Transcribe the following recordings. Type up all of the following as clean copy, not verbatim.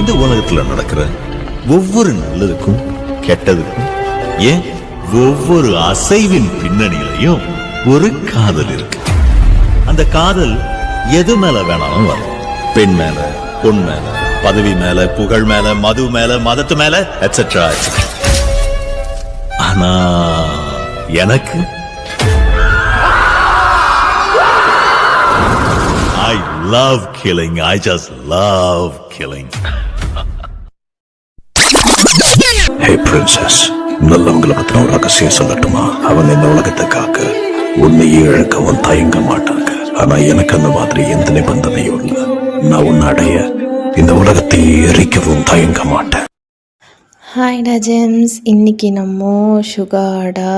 இந்த உலகத்துல நடக்கிற ஒவ்வொரு நல்லதுக்கும் கெட்டதுக்கும் ஏன் ஒவ்வொரு அசைவின் பின்னணியிலையும் ஒரு காதல் இருக்கு. அந்த காதல் எது மேல வேணாலும் வரும். பெண் மேல, பொன் மேல, பதவி மேல, புகழ் மேல, மது மேல, மதத்து மேல, எட்ஸெட்ரா. ஆனா எனக்கு I love killing. I just love killing. Hey princess, நல்லவங்களை பத்தின ஒரு ரகசியம் சொல்லட்டுமா? அவங்க இந்த உலகத்தை காக்க உன்னையே இழக்கவும் தயங்க மாட்டாங்க. ஆனா எனக்கு அந்த மாதிரி எந்த நிபந்தனையும் இல்லை. நான் உன்னை அடைய இந்த உலகத்தை எரிக்கவும் தயங்க மாட்டேன். ஹாய் டஜன்ஸ், இன்றைக்கி நம்ம சுகாடா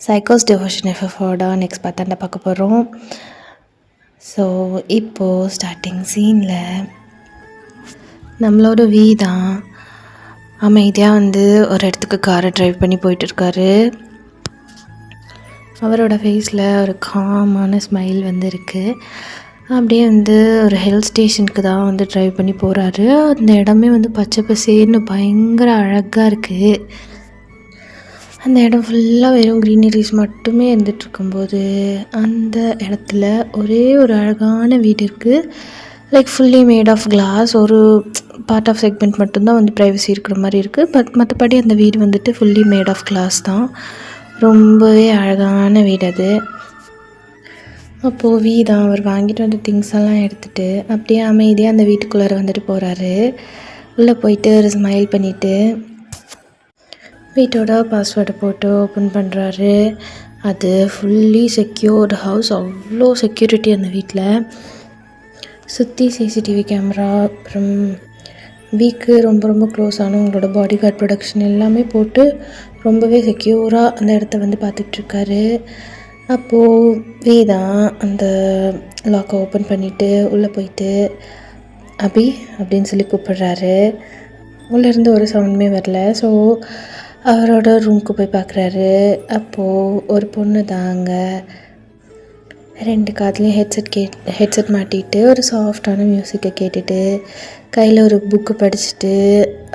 சைக்கோஸ் டிவோஷன் எஃப்எஃபோட நெக்ஸ்ட் பார்த்தாண்ட பார்க்க போகிறோம். ஸோ இப்போது ஸ்டார்டிங் சீனில் நம்மளோட தான் அமைதியாக ஒரு இடத்துக்கு காரை ட்ரைவ் பண்ணி போயிட்டுருக்காரு. அவரோட ஃபேஸில் ஒரு காமான ஸ்மைல் இருக்குது. அப்படியே ஒரு ஹில் ஸ்டேஷனுக்கு தான் ட்ரைவ் பண்ணி போகிறாரு. அந்த இடமே பச்சை பசேர்னு பயங்கர அழகாக இருக்குது. அந்த இடம் ஃபுல்லாக வெறும் க்ரீனரிஸ் மட்டுமே இருந்துகிட்ருக்கும்போது அந்த இடத்துல ஒரே ஒரு அழகான வீடு இருக்குது. Like fully made of glass. ஒரு பார்ட் ஆஃப் செக்மெண்ட் மட்டும்தான் ப்ரைவசி இருக்கிற மாதிரி இருக்குது. பட் மற்றபடி அந்த வீடு ஃபுல்லி மேட் ஆஃப் கிளாஸ் தான். ரொம்பவே அழகான வீடு அது. அப்போது தான் அவர் வாங்கிட்டு திங்ஸ் எல்லாம் எடுத்துகிட்டு அப்படியே அமைதியாக அந்த வீட்டுக்குள்ளே போகிறாரு. உள்ளே போயிட்டு ஒரு ஸ்மைல் பண்ணிவிட்டு வீட்டோட பாஸ்வேர்டை போட்டு ஓப்பன் பண்ணுறாரு. அது ஃபுல்லி செக்யூர்டு ஹவுஸ். அவ்வளோ செக்யூரிட்டி அந்த வீட்டில். சுற்றி சிசிடிவி கேமரா, அப்புறம் வீக்கு ரொம்ப ரொம்ப க்ளோஸ் ஆனவங்களோட பாடி கார்ட் ப்ரொடக்ஷன் எல்லாமே போட்டு ரொம்பவே செக்யூராக அந்த இடத்த பார்த்துட்ருக்காரு. அப்போது தான் அந்த லாக்கை ஓப்பன் பண்ணிவிட்டு உள்ளே போயிட்டு அபி அப்படின்னு சொல்லி கூப்பிடுறாரு. உள்ளேருந்து ஒரு சவுண்டுமே வரல. ஸோ அவரோட ரூமுக்கு போய் பார்க்குறாரு. அப்போது ஒரு பொண்ணு தாங்க 2 காதுலேயும் ஹெட்செட் மாட்டிட்டு ஒரு சாஃப்டான மியூசிக்கை கேட்டுட்டு கையில் ஒரு புக்கு படிச்சுட்டு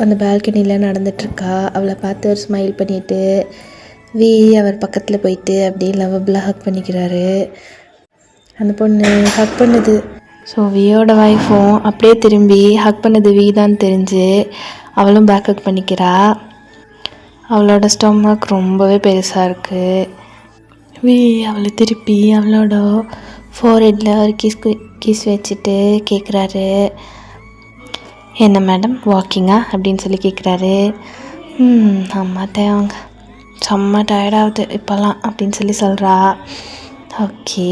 அந்த பால்கனியில் நடந்துகிட்ருக்கா. அவளை பார்த்து ஒரு ஸ்மைல் பண்ணிவிட்டு அவர் பக்கத்தில் போயிட்டு அப்படியே லவ்வபிளாக ஹக் பண்ணிக்கிறாரு. அந்த பொண்ணு ஹக் பண்ணுது. ஸோ வியோட ஒய்ஃபும் அப்படியே திரும்பி ஹக் பண்ணது தான் தெரிஞ்சு அவளும் பேக் ஹக் பண்ணிக்கிறா. அவளோட ஸ்டொமக் ரொம்பவே பெருசாக இருக்குது. அவளை திருப்பி அவளோட ஃபோர்ஹெட்டில் ஒரு கிஸ் வச்சுட்டு கேட்குறாரு, என்ன மேடம் வாக்கிங்கா அப்படின்னு சொல்லி கேட்குறாரு. ஆமாம் தேவாங்க, செம்ம டயர்டாகுது இப்போல்லாம் அப்படின்னு சொல்லி சொல்கிறா. ஓகே,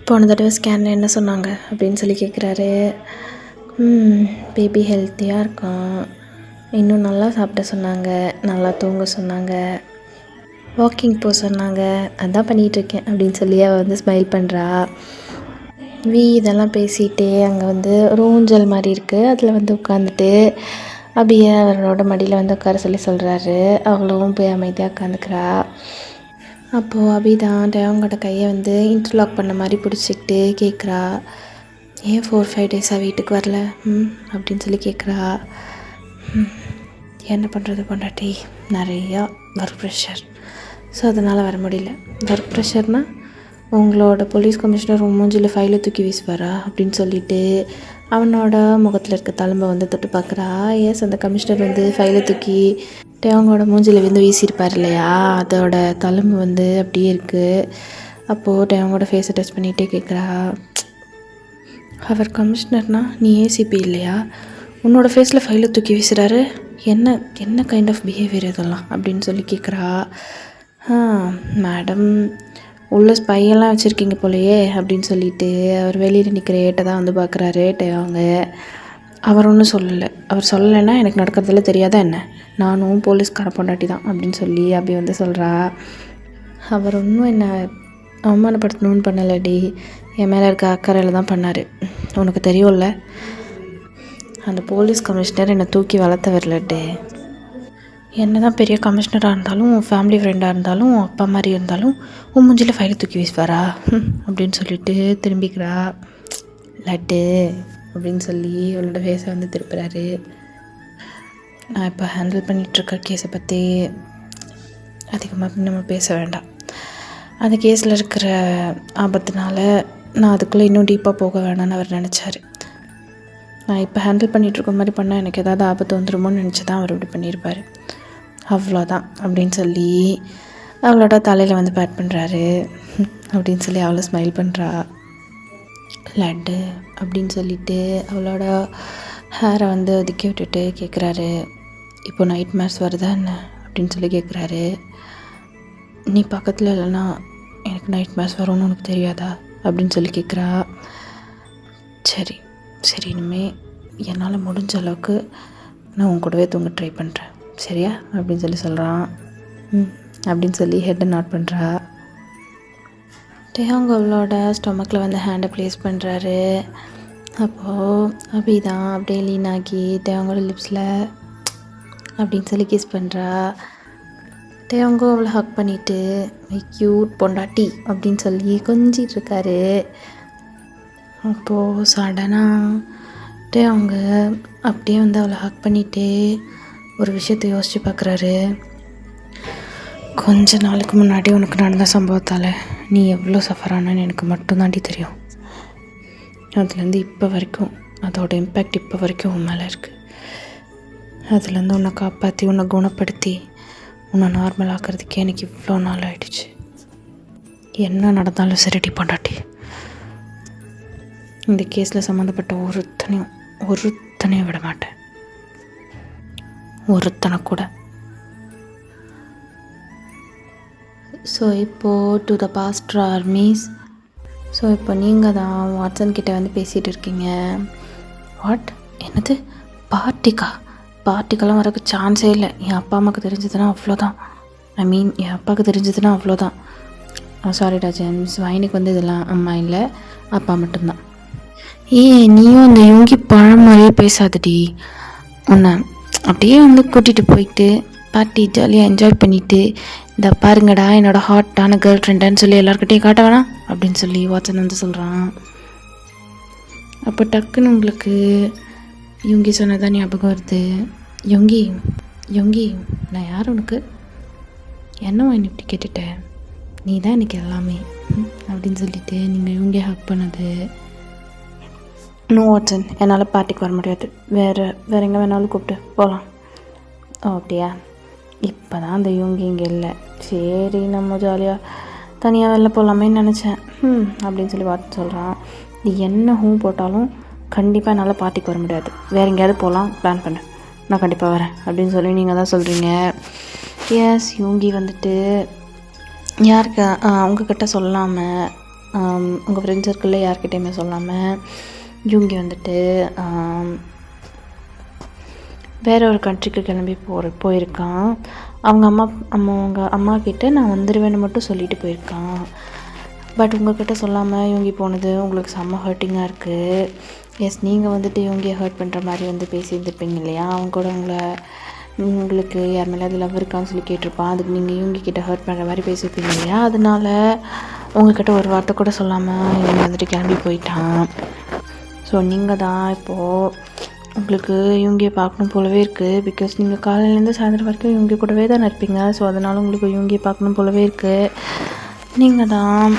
போன தடவை ஸ்கேனில் என்ன சொன்னாங்க அப்படின்னு சொல்லி கேட்குறாரு. பேபி ஹெல்த்தியாக இருக்கான், இன்னும் நல்லா சாப்பிட சொன்னாங்க, நல்லா தூங்க சொன்னாங்க, வாக்கிங் போக சொன்னாங்க, அதான் பண்ணிகிட்ருக்கேன் அப்படின்னு சொல்லி அவள் ஸ்மைல் பண்ணுறா. இதெல்லாம் பேசிகிட்டே அங்கே ஒரு ஊஞ்சல் மாதிரி இருக்குது. அதில் உட்காந்துட்டு அப்படியே அவரோட மடியில் உட்கார சொல்லி சொல்கிறாரு. அவளும் போய் அமைதியாக உட்காந்துக்கிறா. அப்போது தான் அவங்களோட கையை இன்டர்லாக் பண்ண மாதிரி பிடிச்சிக்கிட்டு கேட்குறா, ஏன் 4-5 டேஸாக வீட்டுக்கு வரல அப்படின்னு சொல்லி கேட்குறா. என்ன பண்ணுறது பொண்டாட்டி, நிறையா ஒர்க் ப்ரெஷர், ஸோ அதனால் வர முடியல. ஒர்க் ப்ரெஷர்னால் உங்களோட போலீஸ் கமிஷனர் மூஞ்சில் ஃபைலை தூக்கி வீசுவாரா அப்படின்னு சொல்லிட்டு அவனோட முகத்தில் இருக்க தழும்பை தொட்டு பார்க்குறா. எஸ், அந்த கமிஷனர் ஃபைலை தூக்கி அவங்களோட மூஞ்சில் வீசியிருப்பார் இல்லையா, அதோட தழும்பு அப்படியே இருக்குது. அப்போது அவங்களோட ஃபேஸை டச் பண்ணிகிட்டே கேட்குறா, அவர் கமிஷனர்னால் நீ ஏசிபி இல்லையா, உன்னோட ஃபேஸில் ஃபைலை தூக்கி வீசுகிறாரு, என்ன கைண்ட் ஆஃப் பிஹேவியர் இதெல்லாம் அப்படின்னு சொல்லி கேட்குறா. மேடம் உள்ள ஸ்பையெல்லாம் வச்சுருக்கீங்க போலையே அப்படின்னு சொல்லிட்டு அவர் வெளியில் நிற்கிற ஏட்டை தான் பார்க்குறாரு. அவங்க அவர் ஒன்றும் சொல்லலை. அவர் சொல்லலைன்னா எனக்கு நடக்கிறதுல தெரியாதா என்ன, நானும் போலீஸ்கார பொண்டாட்டி தான் அப்படின்னு சொல்லி அப்படி சொல்கிறா. அவர் ஒன்றும் என்னை அவமானப்படுத்தணும்னு பண்ணலடி, என் மேலே இருக்க அக்கறையில் தான் பண்ணார். உனக்கு தெரியும்ல, அந்த போலீஸ் கமிஷனர் என்னை தூக்கி வளர்த்த வரலட்டு. என்ன தான் பெரிய கமிஷனராக இருந்தாலும், ஃபேமிலி ஃப்ரெண்டாக இருந்தாலும், அப்பா மாதிரி இருந்தாலும் உன் மூஞ்சில் ஃபைலை தூக்கி வீசுவாரா அப்படின்னு சொல்லிட்டு திரும்பிக்கிறா. லட்டு அப்படின்னு சொல்லி அவளோட ஃபேஸை வந்து திருப்புறாரு. நான் இப்போ ஹேண்டில் பண்ணிகிட்ருக்க கேஸை பற்றி அதிகமாக நம்ம பேச வேண்டாம். அந்த கேஸில் இருக்கிற ஆபத்துனால நான் அதுக்குள்ளே இன்னும் டீப்பாக போக வேணான்னு அவர் நினச்சார். நான் இப்போ ஹேண்டில் பண்ணிகிட்ருக்க மாதிரி பண்ணால் எனக்கு ஏதாவது ஆபத்து வந்துடுமோன்னு நினச்சி தான் அவர் இப்படி பண்ணியிருப்பார். அவ்வளோதான் அப்படின்னு சொல்லி அவளோட தலையில் வந்து பேட் பண்ணுறாரு. அப்படின்னு சொல்லி அவளை ஸ்மைல் பண்ணுறா. லட்டு அப்படின்னு சொல்லிட்டு அவளோட ஹேரை வந்து ஒதுக்கி விட்டுட்டு கேட்குறாரு, இப்போ நைட் மேர்ஸ் வருதா என்ன அப்படின்னு சொல்லி கேட்குறாரு. நீ பக்கத்தில் இல்லைன்னா எனக்கு நைட் மேர்ஸ் வரும்னு உனக்கு தெரியாதா அப்படின்னு சொல்லி கேட்குறா. சரி சரி இனிமேல் என்னால் முடிஞ்ச அளவுக்கு நான் உன் கூடவே தூங்க ட்ரை பண்ணுறேன் சரியா அப்படின்னு சொல்லி சொல்கிறான். அப்படின்னு சொல்லி ஹெட்டை நாட் பண்ணுறா. டேயாங் அவளோட ஸ்டொமக்கில் வந்து ஹேண்டை ப்ளேஸ் பண்ணுறாரு. அப்போது அபிதான் அப்படியே லீன் ஆகி டேயாங்கோட லிப்ஸில் அப்படின்னு சொல்லி கிஸ் பண்ணுறா. டேயாங்கோ அவளை ஹக் பண்ணிவிட்டு க்யூட் பொண்டாட்டி அப்படின்னு சொல்லி கொஞ்சிட்டு இருக்காரு. அப்போது சடனாக டேயாங்க அப்படியே வந்து அவளை ஹக் பண்ணிவிட்டு ஒரு விஷயத்தை யோசித்து பார்க்குறாரு. கொஞ்ச நாளுக்கு முன்னாடி உனக்கு நடந்த சம்பவத்தால் நீ எவ்வளோ சஃபர் ஆனன்னு எனக்கு மட்டும்தாண்டி தெரியும். அதுலேருந்து இப்போ வரைக்கும் அதோட இம்பேக்ட் இப்போ வரைக்கும் உன் மேலே இருக்குது. அதுலேருந்து உன்னை காப்பாற்றி உன்னை குணப்படுத்தி உன்னை நார்மல் ஆக்கிறதுக்கே எனக்கு இவ்வளோ நாள் ஆகிடுச்சு. என்ன நடந்தாலும் சரிடி பொண்டாட்டி, இந்த கேஸில் சம்மந்தப்பட்ட ஒருத்தனையும் விட மாட்டேன், ஒருத்தனை கூட. ஸோ இப்போது to the past armies. So இப்போ நீங்கள் தான் வாட்சன் கிட்டே வந்து பேசிகிட்டு இருக்கீங்க. வாட் என்னது பார்ட்டிக்கெல்லாம் வரக்கு சான்ஸே இல்லை. என் அப்பா அம்மாவுக்கு தெரிஞ்சதுன்னா அவ்வளோதான். என் அப்பாவுக்கு தெரிஞ்சதுன்னா அவ்வளோதான். சாரிடா ஜேம்ஸ், வைனுக்கு வந்து இதெல்லாம் அம்மா இல்லை அப்பா மட்டும்தான். நீயும் அந்த யுங்கி பழம் மாதிரியே பேசாதடி. உன்னை அப்படியே வந்து கூட்டிகிட்டு போயிட்டு பார்ட்டி ஜாலியாக என்ஜாய் பண்ணிவிட்டு இந்த பாருங்கடா என்னோடய ஹாட்டான கேர்ள் ஃப்ரெண்டுன்னு சொல்லி எல்லாருக்கிட்டையும் காட்ட வேணாம் அப்படின்னு சொல்லி வாட்சன் வந்து சொல்கிறான். அப்போ டக்குன்னு உங்களுக்கு யுங்கி சொன்னதான் ஞாபகம் வருது. யுங்கி நான் யார் உனக்கு? என்ன வாங்கி இப்படி கேட்டுட்டேன்? நீ தான் எனக்கு எல்லாமே அப்படின்னு சொல்லிட்டு நீங்கள் யுங்கியை ஹக் பண்ணது. நோ வாட்சன், என்னால் பார்ட்டிக்கு வர முடியாது. வேறு எங்கே வேணாலும் கூப்பிட்டு போகலாம். அப்படியா? இப்போ தான் அந்த யுங்கி இங்கே இல்லை. சரி நம்ம ஜாலியாக தனியாக வெளில போகலாமேன்னு நினச்சேன் அப்படின்னு சொல்லி பார்த்து சொல்கிறான். நீ என்ன ஹூ போட்டாலும் கண்டிப்பாக என்னால் பார்ட்டிக்கு வர முடியாது. வேறு எங்கேயாவது போகலாம் பிளான் பண்ணு, நான் கண்டிப்பாக வரேன் அப்படின்னு சொல்லி நீங்கள் தான் சொல்கிறீங்க. எஸ், யுங்கி வந்துட்டு யாருக்கு உங்ககிட்ட சொல்லாமல், உங்கள் ஃப்ரெண்ட்ஸ் சர்க்கிளில் யார்கிட்டையுமே சொல்லாமல் யுங்கி வந்துட்டு வேறு ஒரு கண்ட்ரிக்கு கிளம்பி போயிருக்கான். அவங்க அம்மா கிட்டே நான் வந்துடுவேன்னு மட்டும் சொல்லிட்டு போயிருக்கான். பட் உங்கள்கிட்ட சொல்லாமல் யுங்கி போனது உங்களுக்கு செம்ம ஹர்ட்டிங்காக இருக்குது. எஸ், நீங்கள் வந்துட்டு யுங்கியை ஹர்ட் பண்ணுற மாதிரி வந்து பேசியிருந்துருப்பீங்க இல்லையா? அவங்க கூட உங்களுக்கு யார் மேலே அது லவ் இருக்கான்னு சொல்லி கேட்டிருப்பான். அதுக்கு நீங்கள் யுங்கி கிட்டே ஹர்ட் பண்ணுற மாதிரி பேசியிருப்பீங்க இல்லையா? அதனால் உங்கள்கிட்ட ஒரு வார்த்தை கூட சொல்லாமல் இவங்க வந்துட்டு கிளம்பி போயிட்டான். ஸோ நீங்கள் தான் இப்போது உங்களுக்கு யுங்கியை பார்க்கணும் போலவே இருக்குது. பிகாஸ் நீங்கள் காலையிலேருந்து சாயந்தரம் வரைக்கும் யுங்கி கூடவே தான் இருப்பீங்க. ஸோ அதனால் உங்களுக்கு யுங்கியை பார்க்கணும் போலவே இருக்குது. நீங்கள் தான்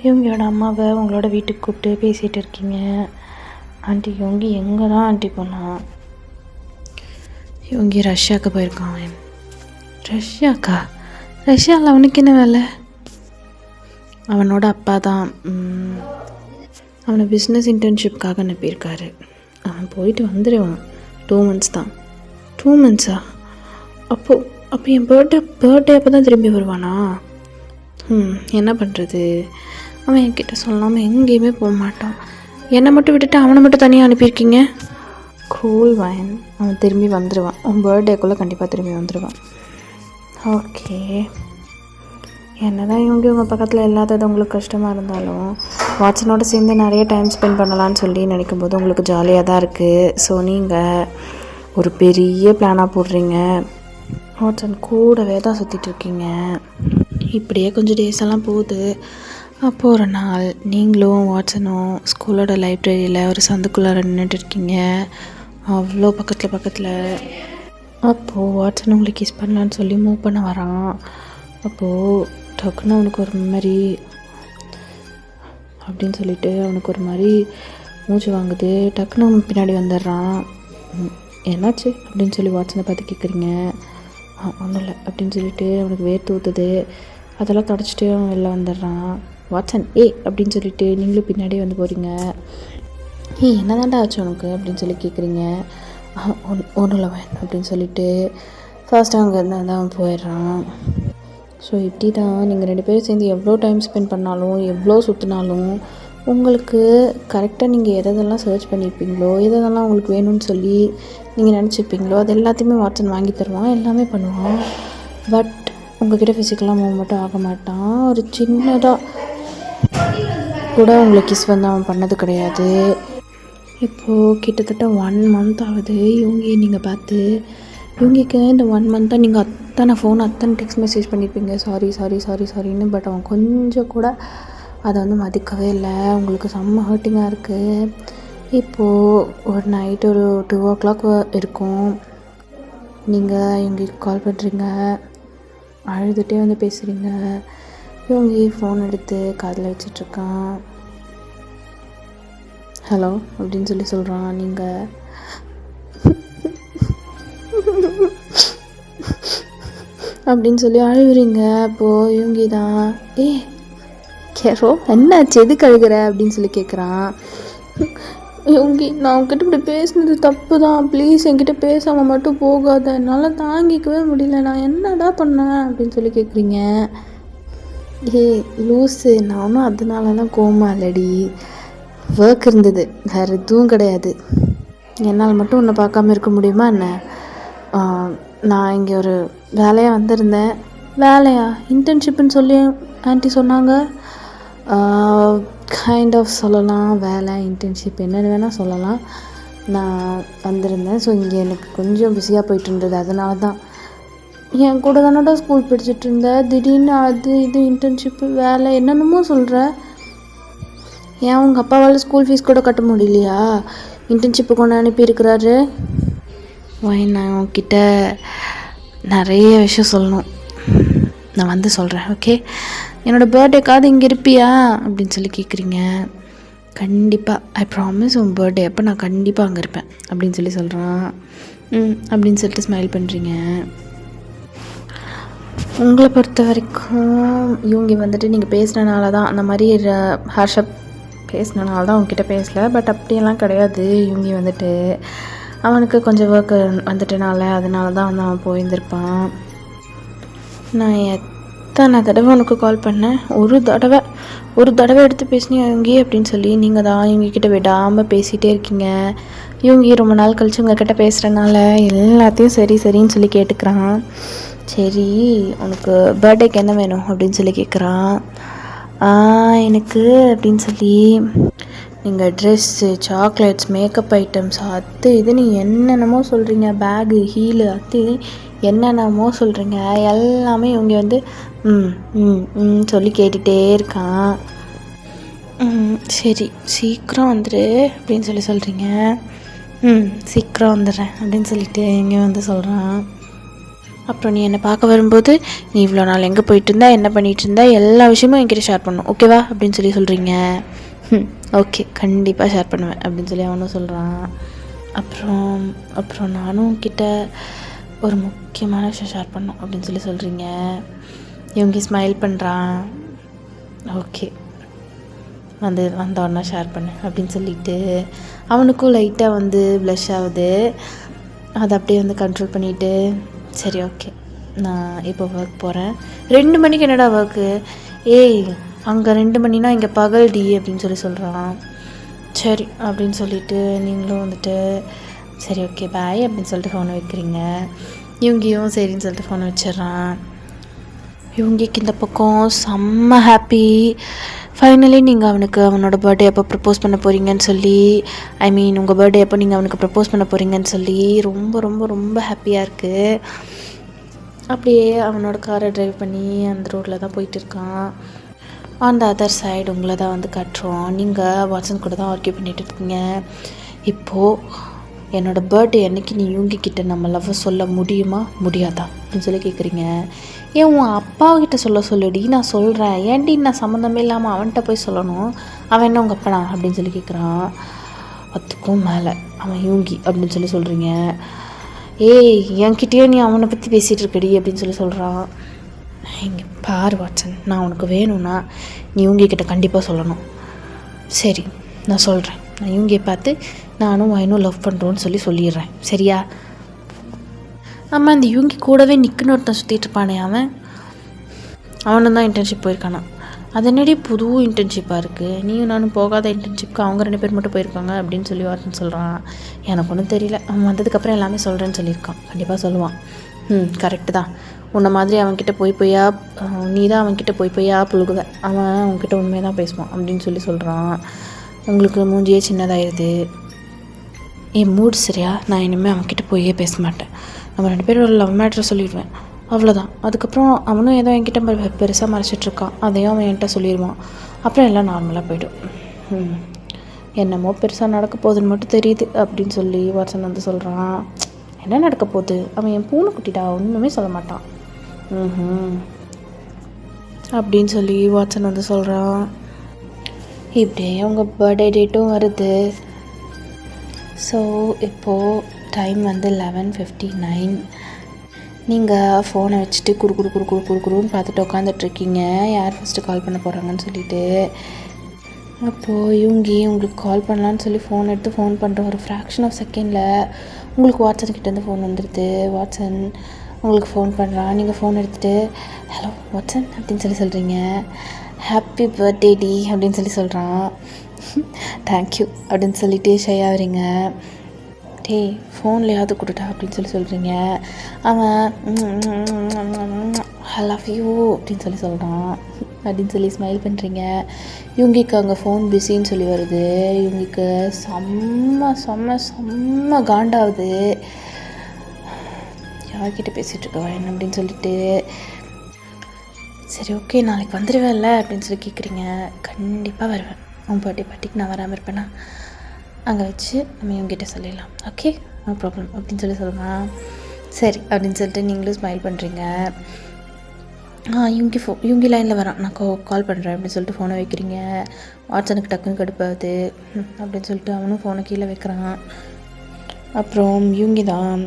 யுங்கியோட அம்மாவை உங்களோட வீட்டுக்கு கூப்பிட்டு பேசிகிட்டு இருக்கீங்க. ஆண்டி யுங்கி எங்கே தான் ஆண்டி போனான்? யுங்கி ரஷ்யாவுக்கு போயிருக்கான். ரஷ்யாக்கா? ரஷ்யாவில் அவனுக்கு என்ன வேலை? அவனோட அப்பா தான் அவனை பிஸ்னஸ் இன்டர்ன்ஷிப்காக அனுப்பியிருக்காரு. அவன் போயிட்டு வந்துடுவான். 2 months தான். 2 months? அப்போ என் பர்த்டே அப்போ தான் திரும்பி வருவானா? என்ன பண்ணுறது? அவன் என்கிட்ட சொல்லாமல் எங்கேயுமே போக மாட்டான். என்னை மட்டும் விட்டுட்டு அவனை மட்டும் தனியாக அனுப்பியிருக்கீங்க. கூல் வாயன், அவன் திரும்பி வந்துடுவான். உன் பர்த்டேக்குள்ளே கண்டிப்பாக திரும்பி வந்துடுவான். ஓகே, என்ன தான் இவங்க பக்கத்தில் இல்லாதது உங்களுக்கு கஷ்டமாக இருந்தாலும் வாட்சனோட சேர்ந்து நிறைய டைம் ஸ்பெண்ட் பண்ணலான்னு சொல்லி நினைக்கும் போது உங்களுக்கு ஜாலியாக தான் இருக்குது. ஸோ நீங்கள் ஒரு பெரிய பிளானாக போடுறீங்க. வாட்சன் கூடவே தான் சுற்றிட்டு இருக்கீங்க. இப்படியே கொஞ்சம் டேஸ் எல்லாம் போகுது. அப்போது ஒரு நாள் நீங்களும் வாட்சனும் ஸ்கூலோட லைப்ரரியில் ஒரு சந்துக்குள்ளார நின்றுட்டு இருக்கீங்க. அவ்வளோ பக்கத்தில். அப்போது வாட்சன் உங்களுக்கு கிஸ் பண்ணலான்னு சொல்லி மூவ் பண்ண வரான். அப்போது டக்குன்னு அவனுக்கு ஒரு மாதிரி அப்படின்னு சொல்லிட்டு அவனுக்கு ஒரு மாதிரி மூச்சு வாங்குது. டக்குன்னு அவன் பின்னாடி வந்துடுறான். என்னாச்சு அப்படின்னு சொல்லி வாட்சனை பார்த்து கேட்குறீங்க. ஒன்றும் இல்லை அப்படின்னு சொல்லிட்டு அவனுக்கு வேர்த்து ஊற்றுது. அதெல்லாம் தொடச்சிட்டு அவன் வெளில வந்துடுறான். வாட்சன் அப்படின்னு சொல்லிட்டு நீங்களும் பின்னாடியே வந்து போகிறீங்க. என்ன தாண்டா ஆச்சு உனக்கு அப்படின்னு சொல்லி கேட்குறீங்க. ஒன்றும் இல்லை அப்படின்னு சொல்லிட்டு ஃபர்ஸ்ட் அங்கேருந்து வந்து அவன் போயிடுறான். ஸோ இப்படி தான் நீங்கள் 2 பேரும் சேர்ந்து எவ்வளோ டைம் ஸ்பெண்ட் பண்ணாலும் எவ்வளோ சுற்றினாலும் உங்களுக்கு கரெக்டாக நீங்கள் எதெல்லாம் சர்ச் பண்ணியிருப்பீங்களோ எதெல்லாம் உங்களுக்கு வேணும்னு சொல்லி நீங்கள் நினச்சிருப்பீங்களோ அது எல்லாத்தையுமே வாட்சன் வாங்கி தருவான், எல்லாமே பண்ணுவான். பட் உங்கள்கிட்ட ஃபிசிக்கலாக மூவ் மட்டும் ஆக மாட்டான். ஒரு சின்னதாக கூட உங்களுக்கு கிஸ் வந்து அவன் பண்ணது கிடையாது. இப்போது கிட்டத்தட்ட 1 month ஆகுது இவங்க நீங்கள் பார்த்து. இவங்களுக்கு இந்த 1 month நீங்கள் அத்தனை ஃபோன் அத்தனை டெக்ஸ்ட் மெசேஜ் பண்ணியிருப்பீங்க, சாரின்னு. பட் அவன் கொஞ்சம் கூட அதை வந்து மதிக்கவே இல்லை. உங்களுக்கு செம்ம ஹர்ட்டிங்காக இருக்குது. இப்போது ஒரு நைட்டு ஒரு 2 o'clock இருக்கும். நீங்கள் இவங்களுக்கு கால் பண்ணுறீங்க, அழுதுகிட்டே வந்து பேசுகிறீங்க. இவங்க ஃபோன் எடுத்து காதில் வச்சிட்ருக்கான். ஹலோ அப்படின்னு சொல்லி சொல்கிறான். நீங்கள் அப்படின்னு சொல்லி அழுகுறீங்க. அப்போது இவங்க தான் கேரோ என்னாச்சு எதுக்கு அழுகிற அப்படின்னு சொல்லி கேட்குறான். இவங்க நான் உங்ககிட்ட இப்படி பேசுனது தப்பு தான், ப்ளீஸ் என்கிட்ட பேசாமல் மட்டும் போகாத, என்னால் தாங்கிக்கவே முடியல, நான் என்னடா பண்ணேன் அப்படின்னு சொல்லி கேட்குறீங்க. லூஸு, நானும் அதனாலலாம் கோமா இல்லடி, ஒர்க் இருந்தது, வேறு எதுவும் கிடையாது. என்னால் மட்டும் உன்னை பார்க்காம இருக்க முடியுமா என்ன? நான் இங்கே ஒரு வேலையாக வந்திருந்தேன். வேலையா? இன்டர்ன்ஷிப்புன்னு சொல்லி ஆண்டி சொன்னாங்க. கைண்ட் ஆஃப் சொல்லலாம், வேலை இன்டர்ன்ஷிப் என்னென்னு வேணால் சொல்லலாம். நான் வந்திருந்தேன். ஸோ இங்கே எனக்கு கொஞ்சம் பிஸியாக போயிட்டு இருந்தது, அதனால தான். என் கூட தானடா ஸ்கூல் படிச்சுட்டு இருந்தேன், திடீர்னு அது இது இன்டர்ன்ஷிப்பு வேலை என்னென்னமோ சொல்கிற. ஏன் உங்கள் அப்பாவால் ஸ்கூல் ஃபீஸ் கூட கட்ட முடியலையா? இன்டர்ன்ஷிப்பு கொண்டு அனுப்பியிருக்கிறாரு. நான் உன்கிட்ட நிறைய விஷயம் சொல்லணும், நான் வந்து சொல்கிறேன், ஓகே? என்னோடய பர்த்டேக்காவது இங்கே இருப்பியா அப்படின்னு சொல்லி கேட்குறீங்க. கண்டிப்பாக, ஐ ப்ராமிஸ், உன் பர்த்டே அப்போ நான் கண்டிப்பாக அங்கே இருப்பேன் அப்படின்னு சொல்லி சொல்கிறான். அப்படின்னு சொல்லிட்டு ஸ்மைல் பண்ணுறீங்க. உங்களை பொறுத்த வரைக்கும் இவங்க வந்துட்டு நீங்கள் பேசுனனால தான், அந்த மாதிரி ஹர்ஷப் பேசினனால தான் உங்ககிட்ட பேசலை. பட் அப்படியெல்லாம் கிடையாது. இவங்க வந்துட்டு அவனுக்கு கொஞ்சம் ஒர்க் வந்துட்டனால அதனால தான் வந்து அவன் போயிருந்திருப்பான். நான் எத்தனை தடவை உனக்கு கால் பண்ணேன், ஒரு தடவை எடுத்து பேசினேன் இவங்க அப்படின்னு சொல்லி நீங்கள் தான் இவங்கக்கிட்ட விடாமல் பேசிகிட்டே இருக்கீங்க. இவங்க ரொம்ப நாள் கழிச்சு உங்ககிட்ட பேசுகிறனால எல்லாத்தையும் சரின்னு சொல்லி கேட்டுக்கிறான். சரி, உனக்கு பர்த்டேக்கு என்ன வேணும் அப்படின்னு சொல்லி கேட்குறான். எனக்கு அப்படின்னு சொல்லி நீங்கள் ட்ரெஸ்ஸு, சாக்லேட்ஸ், மேக்கப் ஐட்டம்ஸ், அது இது நீ என்னென்னமோ சொல்கிறீங்க, பேகு, ஹீலு, அது இது என்னென்னமோ சொல்கிறீங்க. எல்லாமே இவங்க வந்து சொல்லி கேட்டுகிட்டே இருக்கான். சரி சீக்கிரம் வந்துடு அப்படின்னு சொல்லி சொல்கிறீங்க. சீக்கிரம் வந்துடுறேன் அப்படின்னு சொல்லிட்டு இங்கே வந்து சொல்கிறான். அப்புறம் நீ என்னை பார்க்க வரும்போது நீ இவ்வளோ நாள் எங்கே போயிட்டு இருந்தா, என்ன பண்ணிகிட்டு இருந்தா, எல்லா விஷயமும் என்கிட்ட ஷேர் பண்ணணும், ஓகேவா அப்படின்னு சொல்லி சொல்கிறீங்க. ஓகே, கண்டிப்பாக ஷேர் பண்ணுவேன் அப்படின்னு சொல்லி அவனும் சொல்கிறான். அப்புறம் நானும் கிட்ட ஒரு முக்கியமான விஷயம் ஷேர் பண்ணோம் அப்படின்னு சொல்லி சொல்கிறீங்க. இவங்க ஸ்மைல் பண்ணுறான். ஓகே, வந்தோடனே ஷேர் பண்ணு அப்படின்னு சொல்லிட்டு அவனுக்கும் லைட்டாக வந்து ப்ளஷ் ஆகுது. அதை அப்படியே வந்து கண்ட்ரோல் பண்ணிவிட்டு சரி ஓகே நான் இப்போ ஒர்க் போகிறேன். 2 மணிக்கு என்னடா ஒர்க்கு? அங்கே 2 மணினா இங்கே பகல் டி அப்படின்னு சொல்லி சொல்கிறான். சரி அப்படின்னு சொல்லிட்டு நீங்களும் வந்துட்டு சரி ஓகே பாய் அப்படின்னு சொல்லிட்டு ஃபோனை வைக்கிறீங்க. இவங்கையும் சரின்னு சொல்லிட்டு ஃபோனை வச்சிட்றான். இவங்களுக்கு இந்த பக்கம் செம்ம ஹாப்பி. ஃபைனலி நீங்கள் அவனுக்கு அவனோட பர்த்டே எப்போ ப்ரப்போஸ் பண்ண போகிறீங்கன்னு சொல்லி, ஐ மீன் உங்கள் பர்த்டே எப்போ நீங்கள் அவனுக்கு ப்ரப்போஸ் பண்ண போகிறீங்கன்னு சொல்லி ரொம்ப ரொம்ப ரொம்ப ஹாப்பியாக இருக்குது. அப்படியே அவனோட காரை ட்ரைவ் பண்ணி அந்த ரோட்டில் தான் போயிட்டு இருக்கான். ஆன் த அதர் சைடு உங்களை தான் வந்து காட்டுறோம். நீங்கள் வாட்சன் கூட தான் ஆர்கியூ பண்ணிகிட்டு இருக்கீங்க. இப்போது என்னோடய பர்த்டே அன்னைக்கு நீ யூங்கிக்கிட்ட நம்ம லவ் சொல்ல முடியுமா முடியாதா அப்படின்னு சொல்லி கேட்குறீங்க. ஏன் உன் அப்பாக்கிட்ட சொல்லுடி, நான் சொல்கிறேன், ஏன்டி நான் சம்மந்தமே இல்லாமல் அவன்கிட்ட போய் சொல்லணும், அவன் என்ன உங்கள் அப்பனா அப்படின்னு சொல்லி கேட்குறான். அதுக்கும் மேலே அவன் யூங்கி அப்படின்னு சொல்லி சொல்கிறீங்க. ஏய் என்கிட்டயே நீ அவனை பற்றி பேசிகிட்டு இருக்கடி அப்படின்னு சொல்லி சொல்கிறான். இங்கே பாரு வாட்சன், நான் உனக்கு வேணும்னா நீ யூங்கிக்கிட்ட கண்டிப்பாக சொல்லணும். சரி நான் சொல்கிறேன், நான் யூங்கியை பார்த்து நானும் வயனும் லவ் பண்ணுறோன்னு சொல்லிடுறேன், சரியா? ஆமாம், இந்த யூங்கி கூடவே நிற்குன்னு ஒருத்தன் சுற்றிட்டு இருப்பானே அவனும் தான் இன்டர்ன்ஷிப் போயிருக்கானா. அது என்னடி புது இன்டர்ன்ஷிப்பாக இருக்குது, நீயும் நானும் போகாத இன்டர்ன்ஷிப்க்கு அவங்க 2 பேர் மட்டும் போயிருக்காங்க அப்படின்னு சொல்லி வாட்சன் சொல்கிறான். எனக்கு ஒன்றும் தெரியல, அவன் வந்ததுக்கப்புறம் எல்லாமே சொல்கிறேன்னு சொல்லியிருக்கான், கண்டிப்பாக சொல்லுவான். கரெக்டு தான், உன்னை மாதிரி அவன்கிட்ட போய்யா நீ தான் அவன்கிட்ட போய்யா புழுகுத, அவன் அவன்கிட்ட உண்மையாக தான் பேசுவான் அப்படின்னு சொல்லி சொல்கிறான். உங்களுக்கு மூஞ்சியே சின்னதாகிடுது. என் மூடு சரியா, நான் இனிமேல் அவன்கிட்ட போயே பேச மாட்டேன், நம்ம 2 பேரும் ஒரு லவ் மேட்ரை சொல்லிடுவேன், அவ்வளோதான். அதுக்கப்புறம் அவனும் ஏதோ என்கிட்ட பெருசாக மறைச்சிட்ருக்கான், அதையும் அவன் என்கிட்ட சொல்லிடுவான், அப்புறம் எல்லாம் நார்மலாக போய்டும். என்னமோ பெருசாக நடக்க போகுதுன்னு மட்டும் தெரியுது அப்படின்னு சொல்லி வாட்சன் வந்து சொல்கிறான். என்ன நடக்க போகுது, அவன் என் பூனைக்குட்டிடா, ஒன்றுமே சொல்ல மாட்டான் அப்படின்னு சொல்லி வாட்சன் வந்து சொல்கிறான். இப்படியே உங்கள் பர்த்டே டேட்டும் வருது. ஸோ இப்போது டைம் வந்து 11:59. நீங்கள் ஃபோனை வச்சுட்டு குறுன்னு பார்த்துட்டு உட்காந்துட்ருக்கீங்க, யார் ஃபஸ்ட்டு கால் பண்ண போகிறாங்கன்னு சொல்லிட்டு. அப்போது யூங்கி உங்களுக்கு கால் பண்ணலான்னு சொல்லி ஃபோன் எடுத்து ஃபோன் பண்ணுற ஒரு ஃப்ராக்ஷன் ஆஃப் செகண்டில் உங்களுக்கு வாட்சன் கிட்டேருந்து ஃபோன் வந்துடுது. வாட்சன் உங்களுக்கு ஃபோன் பண்ணுறான். நீங்கள் ஃபோன் எடுத்துகிட்டு ஹலோ வாட்சன் அப்படின்னு சொல்கிறீங்க. ஹாப்பி பர்த்டே டி அப்படின்னு சொல்கிறான். தேங்க்யூ அப்படின்னு சொல்லிட்டு ஷை ஆகுறீங்க. டேய் ஃபோன்லையாவது கொடுட்டா அப்படின்னு சொல்கிறீங்க. அவன் ஐ லவ் யூ அப்படின்னு சொல்கிறான் அப்படின்னு சொல்லி ஸ்மைல் பண்ணுறீங்க. இவங்களுக்கு அங்கே ஃபோன் பிஸின்னு சொல்லி வருது. இவங்களுக்கு செம்ம காண்டாகுது. யார்கிட்ட பேசிகிட்ருக்கவா என்ன அப்படின்னு சொல்லிட்டு. சரி ஓகே நாளைக்கு வந்துடுவேன்ல அப்படின்னு சொல்லி கேட்குறீங்க. கண்டிப்பாக வருவேன், உன் பர்த்டே பார்ட்டிக்கு நான் வராமல் இருப்பேனா, அங்கே வச்சு நம்ம இவங்ககிட்ட சொல்லிடலாம், ஓகே நோ ப்ராப்ளம் அப்படின்னு சொல்கிறான். சரி அப்படின்னு சொல்லிட்டு நீங்களும் ஸ்மைல் பண்ணுறீங்க. இவங்கி லைனில் வரான், நான் கால் பண்ணுறேன் அப்படின்னு சொல்லிட்டு ஃபோனை வைக்கிறீங்க. வாட்சனுக்கு டக்குன்னு கடுப்பாகுது அப்படின்னு சொல்லிட்டு அவனும் ஃபோனை கீழே வைக்கிறான். அப்புறம் இவங்கி தான்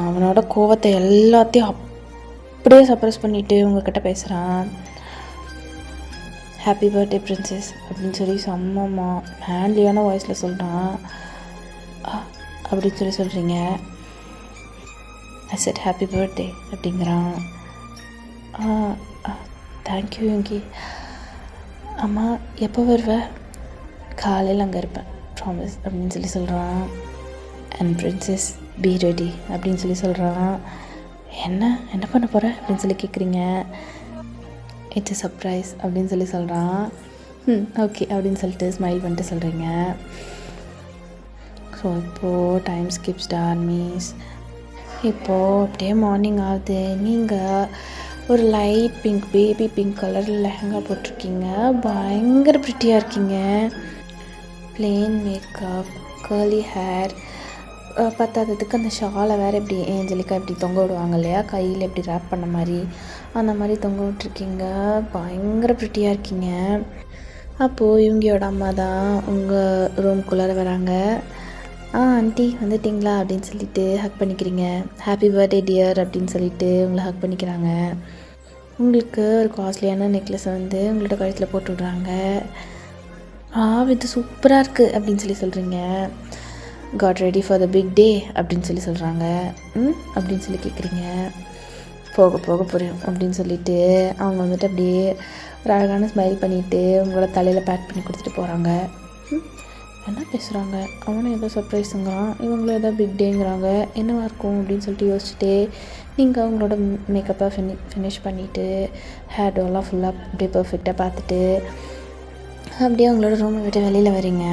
அவனோட கோவத்தை எல்லாத்தையும் அப்படியே சப்ரஸ் பண்ணிவிட்டு உங்ககிட்ட பேசுகிறான். ஹாப்பி பர்த்டே பிரின்சஸ் அப்படின்னு சொல்லி செம்மம்மா ஹேண்ட்லியான வாய்ஸில் சொல்கிறான். அப்படின்னு சொல்கிறீங்க. ஐ செட் ஹாப்பி பர்த்டே அப்படிங்கிறான். தேங்க்யூ யூங்கி. அம்மா எப்போ வருவ? காலையில் அங்கே இருப்பேன் ப்ராமிஸ் அப்படின்னு சொல்கிறான். அண்ட் பிரின்சஸ் பி ரெடி அப்படின்னு சொல்கிறான். என்ன பண்ண போகிற அப்படின்னு கேட்குறீங்க. இட்ஸ் சர்ப்ரைஸ் அப்படின்னு சொல்கிறான். ஓகே அப்படின்னு சொல்லிட்டு ஸ்மைல் பண்ணிட்டு சொல்கிறீங்க. ஸோ இப்போது டைம் ஸ்கிப் ஸ்டார் மீஸ் இப்போது அப்படியே மார்னிங் ஆகுது. நீங்கள் ஒரு லைட் பிங்க் பேபி பிங்க் கலரில் லெஹங்கா போட்டிருக்கீங்க, பயங்கர ப்ரிட்டியாக இருக்கீங்க. ப்ளெயின் மேக்கப், கர்லி ஹேர், பத்தாததுக்கு அந்த ஷாலை வேறு இப்படி ஏஞ்சலிக்கா இப்படி தொங்க விடுவாங்க இல்லையா, கையில் இப்படி ரேப் பண்ண மாதிரி, அந்த மாதிரி தொங்க விட்டுருக்கீங்க, பயங்கர ப்ரிட்டியாக இருக்கீங்க. அப்போது இவங்களோட அம்மா தான் உங்கள் ரூம்குள்ளார வராங்க. ஆண்டி வந்துட்டிங்களா அப்படின்னு சொல்லிட்டு ஹக் பண்ணிக்கிறீங்க. ஹாப்பி பர்த்டே டியர் அப்படின்னு சொல்லிட்டு உங்களை ஹக் பண்ணிக்கிறாங்க. உங்களுக்கு ஒரு காஸ்ட்லியான நெக்லஸை வந்து உங்களோட கழுத்தில் போட்டு விட்றாங்க. இது சூப்பராக இருக்குது அப்படின்னு சொல்கிறீங்க. Got ready for the big day அப்படின்னு சொல்கிறாங்க. அப்படின்னு கேட்குறீங்க. போக புரியும் அப்படின்னு சொல்லிட்டு அவங்க வந்துட்டு அப்படியே ஒரு அழகான ஸ்மைல் பண்ணிவிட்டு உங்களோட தலையில் பேக் பண்ணி கொடுத்துட்டு போகிறாங்க. என்ன பேசுகிறாங்க, அவனும் ஏதோ சர்ப்ரைஸுங்கிறான், இவங்களும் ஏதோ பிக் டேங்கிறாங்க, என்னவா இருக்கும் அப்படின்னு சொல்லிட்டு யோசிச்சுட்டு நீங்கள் அவங்களோட மேக்கப்பை ஃபினிஷ் பண்ணிவிட்டு ஹேர் டோலாம் ஃபுல்லாக அப்படியே பர்ஃபெக்டாக பார்த்துட்டு அப்படியே அவங்களோட ரூமை விட்டு வெளியில் வரீங்க.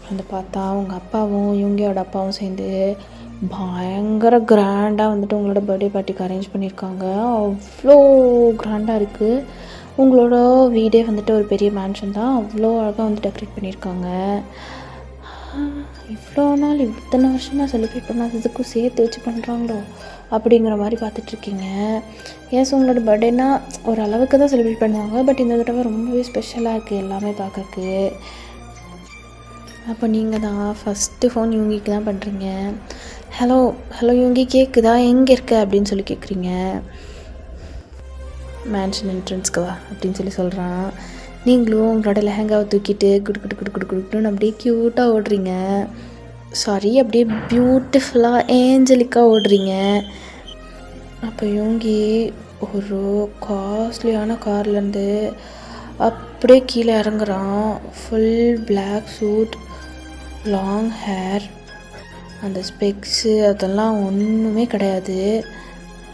வந்து பார்த்தா உங்கள் அப்பாவும் இவங்களோட அப்பாவும் சேர்ந்து பயங்கர கிராண்டாக வந்துட்டு உங்களோட பர்த்டே பார்ட்டிக்கு அரேஞ்ச் பண்ணியிருக்காங்க. அவ்வளோ கிராண்டாக இருக்குது. உங்களோட வீடே வந்துட்டு ஒரு பெரிய மேன்ஷன் தான், அவ்வளோ அழகாக வந்து டெக்கரேட் பண்ணியிருக்காங்க. இவ்வளோ நாள் இத்தனை வருஷமாக செலிப்ரேட் பண்ணாததுக்கும் சேர்த்து வச்சு பண்ணுறாங்களோ அப்படிங்கிற மாதிரி பார்த்துட்ருக்கீங்க. ஏன் உங்களோட பர்த்டேனா ஒரு அளவுக்கு தான் செலிப்ரேட் பண்ணுவாங்க, பட் இந்த தடவை ரொம்பவே ஸ்பெஷலாக இருக்குது எல்லாமே பார்க்கறக்கு. அப்போ நீங்கள் தான் ஃபஸ்ட்டு ஃபோன் யூங்கிக்கு தான் பண்ணுறீங்க. ஹலோ ஹலோ யூங்கி கேட்குதா, எங்கே இருக்க அப்படின்னு சொல்லி கேட்குறீங்க. மேன்ஷன் என்ட்ரன்ஸ்க்கு வா அப்படின்னு சொல்லி சொல்கிறான். நீங்களும் உங்களோட லெஹங்காவை தூக்கிட்டு குடுக்குன்னு அப்படியே க்யூட்டாக ஓடுறீங்க. சாரி, அப்படியே பியூட்டிஃபுல்லாக ஏஞ்சலிக்காக ஓடுறீங்க. அப்போ யூங்கி ஒரு காஸ்ட்லியான கார்லேருந்து அப்படியே கீழே இறங்குறான். Full black suit, long hair, அந்த ஸ்பெக்ஸு அதெல்லாம் ஒன்றுமே கிடையாது.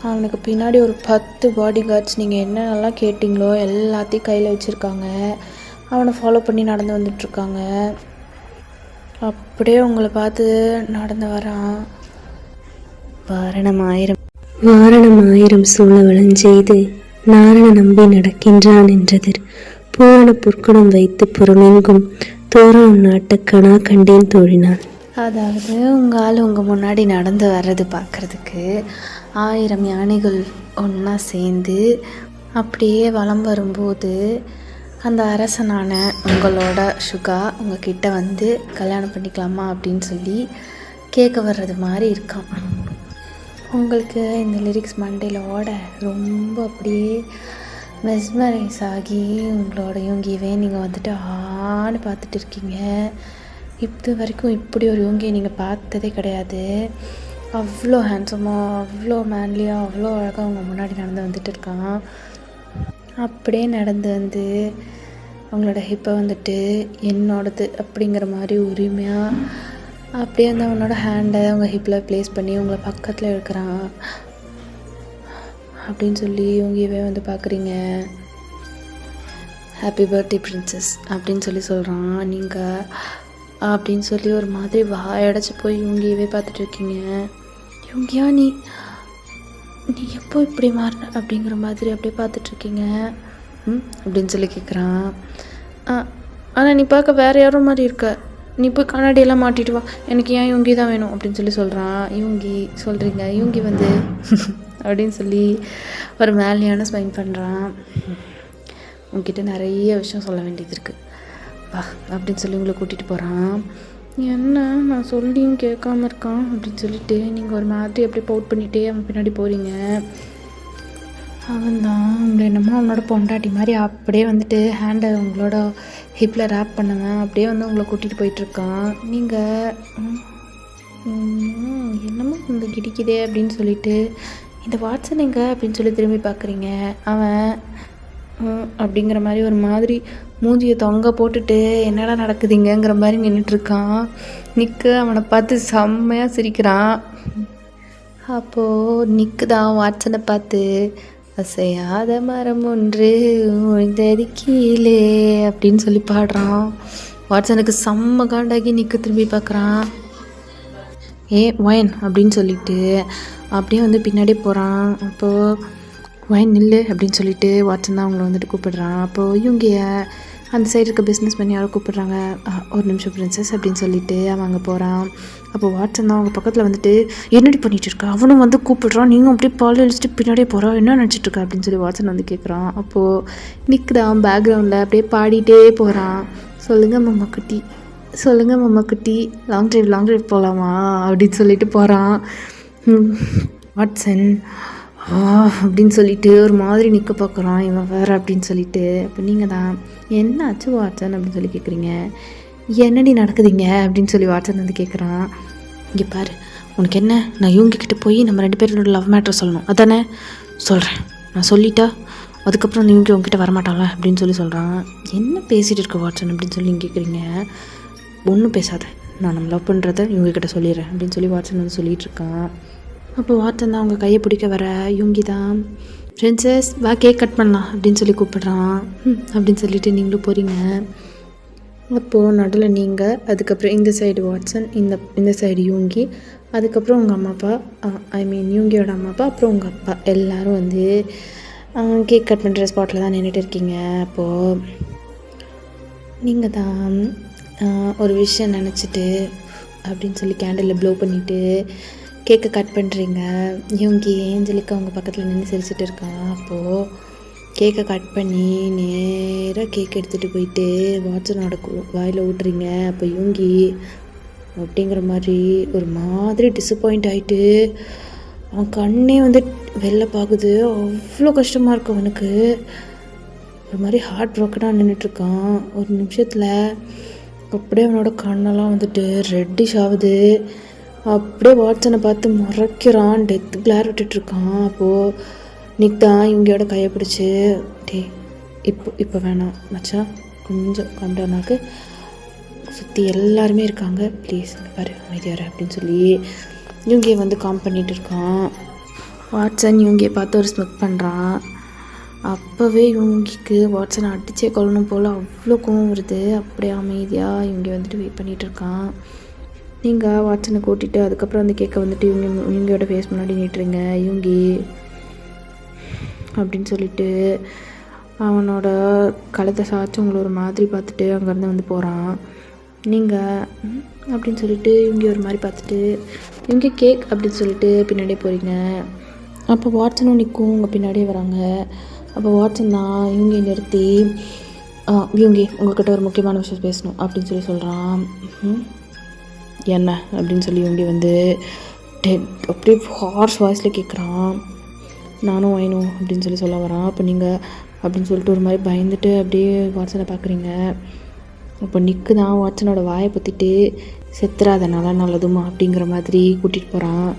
அவனுக்கு பின்னாடி ஒரு 10 பாடி கார்ட்ஸ், நீங்கள் என்னென்னலாம் கேட்டிங்களோ எல்லாத்தையும் கையில் வச்சுருக்காங்க. அவனை ஃபாலோ பண்ணி நடந்து வந்துட்டுருக்காங்க. அப்படியே உங்களை பார்த்து நடந்து வரான். வாரணமாயிரம் சூழ வளஞ்செய்து நாரண நம்பி நடக்கின்றான் என்றதிர் பூரண பொற்குடம் வைத்து புறமெங்கும் தோரணம் நாட்ட கணா கண்டேன் தோழினான். அதாவது உங்கள் ஆள் உங்கள் முன்னாடி நடந்து வர்றது பார்க்குறதுக்கு 1000 யானைகள் ஒன்றா சேர்ந்து அப்படியே வலம் வரும்போது அந்த அரசனான உங்களோட சுகா உங்ககிட்ட வந்து கல்யாணம் பண்ணிக்கலாமா அப்படின்னு சொல்லி கேட்க வர்றது மாதிரி இருக்கான். உங்களுக்கு இந்த லிரிக்ஸ் மண்டையில் ஓட ரொம்ப அப்படியே மெஸ்மரைஸ் ஆகி உங்களோட யோங்கியவே நீங்கள் வந்துட்டு ஆன்னு பார்த்துட்டு இருக்கீங்க. இது வரைக்கும் இப்படி ஒரு யோங்கியை நீங்கள் பார்த்ததே கிடையாது. அவ்வளோ ஹேண்ட்ஸமாக, அவ்வளோ மேன்லியாக, அவ்வளோ அழகாக அவங்க முன்னாடி நடந்து வந்துட்டு இருக்கான். அப்படியே நடந்து வந்து அவங்களோட ஹிப்பை வந்துட்டு என்னோடது அப்படிங்கிற மாதிரி உரிமையாக அப்படியே வந்து அவனோட ஹேண்டை அவங்க ஹிப்பில் ப்ளேஸ் பண்ணி உங்களை பக்கத்தில் இருக்கிறான் அப்படின்னு சொல்லி இவங்கவே வந்து பார்க்குறீங்க. ஹாப்பி பர்த்டே பிரின்சஸ் அப்படின்னு சொல்லி சொல்கிறான். நீங்கள் அப்படின்னு சொல்லி ஒரு மாதிரி வாயடைச்சி போய் இவங்கவே பார்த்துட்டு இருக்கீங்க. இவங்கியா நீ எப்போ இப்படி மாறின அப்படிங்கிற மாதிரி அப்படியே பார்த்துட்ருக்கீங்க அப்படின்னு சொல்லி கேட்குறான். ஆனால் நீ பார்க்க வேறு யாரும் மாதிரி இருக்க, நீ போய் கண்ணாடியெல்லாம் மாட்டிட்டு வா, எனக்கு ஏன் இவங்கி தான் வேணும் அப்படின்னு சொல்லி சொல்கிறான். இவங்கி சொல்கிறீங்க. இவங்கி வந்து அப்படின்னு சொல்லி ஒரு மேலியான ஸ்மைல் பண்ணுறான். உங்ககிட்ட நிறைய விஷயம் சொல்ல வேண்டியது இருக்குது வா அப்படின்னு சொல்லி உங்களை கூட்டிகிட்டு போகிறான். என்ன நான் சொல்லியும் கேட்காம இருக்கான் அப்படின்னு சொல்லிட்டு நீங்கள் ஒரு மாதிரி அப்படியே பவுட் பண்ணிகிட்டே அவன் பின்னாடி போகிறீங்க. அவன் தான் உங்களை என்னமோ அவனோட பொண்டாட்டி மாதிரி அப்படியே வந்துட்டு ஹேண்டை உங்களோட ஹிப்பில் ரேப் பண்ணுவேன் அப்படியே வந்து உங்களை கூட்டிகிட்டு போயிட்டுருக்கான். நீங்கள் என்னமோ இந்த கிடிக்குதே அப்படின்னு சொல்லிட்டு இந்த வாட்ஸன் எங்கே அப்படின்னு சொல்லி திரும்பி பார்க்குறீங்க. அவன் அப்படிங்கிற மாதிரி ஒரு மாதிரி மூஞ்சியை தொங்க போட்டுட்டு என்னடா நடக்குதுங்கிற மாதிரி நின்றுட்டுருக்கான். நிக்கு அவனை பார்த்து செம்மையாக சிரிக்கிறான். அப்போது நிக்கு தான் வாட்ஸனை பார்த்து அசையாத மரம் ஒன்று விழுந்தது கீழே அப்படின்னு சொல்லி பாடுறான். வாட்ஸனுக்கு செம்ம காண்டாகி நிக்கு திரும்பி பார்க்குறான். ஒயன் அப்படின்னு சொல்லிட்டு அப்படியே வந்து பின்னாடி போகிறான். அப்போது ஒயன் நில்லு அப்படின்னு சொல்லிட்டு வாட்ஸன் தான் அவங்கள வந்துட்டு கூப்பிடுறான். அப்போது இவங்க அந்த சைடு இருக்க பிஸ்னஸ் பண்ணி யாரோ கூப்பிட்றாங்க. ஒரு நிமிஷம் பிரின்சஸ் அப்படின்னு சொல்லிட்டு அவன் அங்கே போகிறான். அப்போ வாட்ஸன் தான் அவங்க பக்கத்தில் வந்துட்டு என்னடி பண்ணிகிட்டு இருக்கா, அவனும் வந்து கூப்பிடுறான். நீங்கள் அப்படியே பால் அழிச்சிட்டு பின்னாடியே போகிறான், என்ன நினச்சிட்ருக்கா அப்படின்னு சொல்லி வாட்ஸன் வந்து கேட்குறான். அப்போது நிற்குதான் பேக்ரவுண்டில் அப்படியே பாடிட்டே போகிறான். சொல்லுங்கள் மாமா குட்டி, சொல்லுங்கள் மாமா குட்டி, லாங் ட்ரைவ் போகலாமா அப்படின்னு சொல்லிட்டு போகிறான். வாட்ஸன் அப்படின்னு சொல்லிட்டு ஒரு மாதிரி நிற்க பார்க்குறான். இவன் வேறு அப்படின்னு சொல்லிட்டு. அப்போ நீங்கள் தான் என்ன ஆச்சு வாட்ஸன் அப்படின்னு சொல்லி கேட்குறீங்க. என்னடி நடக்குதுங்க அப்படின்னு சொல்லி வாட்ஸன் வந்து கேட்குறான். இங்கே பாரு, உனக்கு என்ன, நான் இவங்கக்கிட்ட போய் நம்ம 2 பேரோட லவ் மேட்ரு சொல்லணும் அதானே, சொல்கிறேன், நான் சொல்லிட்டா அதுக்கப்புறம் நீ இவங்க உங்ககிட்ட வரமாட்டாங்களா அப்படின்னு சொல்லி சொல்கிறான். என்ன பேசிகிட்டு இருக்க வாட்ஸன் அப்படின்னு சொல்லி நீங்கள் கேட்குறீங்க. ஒன்றும் பேசாத, நான் நம்ம லவ் பண்ணுறத இவங்கக்கிட்ட சொல்லிடுறேன் அப்படின்னு சொல்லி வாட்ஸன் வந்து சொல்லிகிட்டு இருக்கான். அப்போ வாட்ஸன் தான் அவங்க கையை பிடிக்க வர யூங்கி தான் பிரின்சஸ் வா கேக் கட் பண்ணலாம் அப்படின்னு சொல்லி கூப்பிடுறான். அப்படின்னு சொல்லிட்டு நீங்களும் போகிறீங்க. அப்போது நடுவில் நீங்கள், அதுக்கப்புறம் இந்த சைடு வாட்ஸன், இந்த சைடு யூங்கி, அதுக்கப்புறம் உங்கள் அம்மா அப்பா, யூங்கியோட அம்மா அப்பா, அப்புறம் உங்கள் அப்பா எல்லோரும் வந்து கேக் கட் பண்ணுற ஸ்பாட்டில் தான் நின்றுட்டு இருக்கீங்க. அப்போது நீங்கள் தான் ஒரு விஷயம் நினச்சிட்டு அப்படின்னு சொல்லி கேண்டிலில் ப்ளோ பண்ணிவிட்டு கேக்கை கட் பண்ணுறீங்க. யூங்கி ஏஞ்சலுக்கு அவங்க பக்கத்தில் நின்று சிரிச்சிட்டு இருக்கான். அப்போது கேக்கை கட் பண்ணி நேராக கேக் எடுத்துகிட்டு போயிட்டு வாட்சனோட வாயில் ஊட்டுறீங்க. அப்போ யூங்கி அப்படிங்கிற மாதிரி ஒரு மாதிரி டிசப்பாயிண்ட் ஆகிட்டு அவன் கண்ணே வெளில பார்க்குது. அவ்வளோ கஷ்டமாக இருக்கும் அவனுக்கு. ஒரு மாதிரி ஹார்ட் ப்ரோக்கனாக நின்றுட்டுருக்கான். ஒரு நிமிஷத்தில் அப்படியே அவனோட கண்ணெல்லாம் ரெட்டிஷ் ஆகுது. அப்படியே வாட்சனை பார்த்து முறைக்கிறான், டெத்து கிளார் விட்டுட்ருக்கான். அப்போது நிக் தான் இவங்களோட கையை பிடிச்சி, இப்போ வேணாம் மச்சான், கொஞ்சம் கம்டவுனாக்கு சுற்றி எல்லாருமே இருக்காங்க, ப்ளீஸ் இங்கே பாரு அமைதியாரு அப்படின்னு சொல்லி இவங்க காம் பண்ணிகிட்டு இருக்கான். வாட்சன் இவங்க பார்த்து ஒரு ஸ்மெக் பண்ணுறான். அப்போவே இவங்களுக்கு வாட்சனை அடிச்சே கொள்ளணும் போல் அவ்வளோ கோவம் வருது. அப்படியே அமைதியாக இவங்க வெயிட் பண்ணிகிட்டு இருக்கான். நீங்கள் வாட்சனை கூட்டிகிட்டு அதுக்கப்புறம் அந்த கேக்கை இவங்களோட ஃபேஸ் முன்னாடி நீட்டுறீங்க. இவங்கி அப்படின்னு சொல்லிட்டு அவனோட கழுத்தை சாய்ச்சி உங்களை ஒரு மாதிரி பார்த்துட்டு அங்கேருந்து போகிறான். நீங்கள் அப்படின்னு சொல்லிட்டு இவங்க ஒரு மாதிரி பார்த்துட்டு இவங்க கேக் அப்படின்னு சொல்லிட்டு பின்னாடியே போகிறீங்க. அப்போ வாட்சனும் நிற்கும் உங்கள் பின்னாடியே வராங்க. அப்போ வாட்சன் தான் இவங்க நிறுத்தி இவங்க உங்கள்கிட்ட ஒரு முக்கியமான விஷயம் பேசணும் அப்படின்னு சொல்லி சொல்கிறான். என்ன அப்படின்னு சொல்லி இவங்க அப்படியே ஹார்ஷ் வாய்ஸில் கேட்குறான். நானும் வேணும் அப்படின்னு சொல்லி சொல்ல வரான். அப்போ நீங்கள் அப்படின்னு சொல்லிட்டு ஒரு மாதிரி பயந்துட்டு அப்படியே வாட்சனை பார்க்குறீங்க. அப்போ நிக்கு தான் வாட்சனோட வாயை பற்றிட்டு செத்துறாத நல்லதுமா அப்படிங்கிற மாதிரி கூட்டிகிட்டு போகிறான்.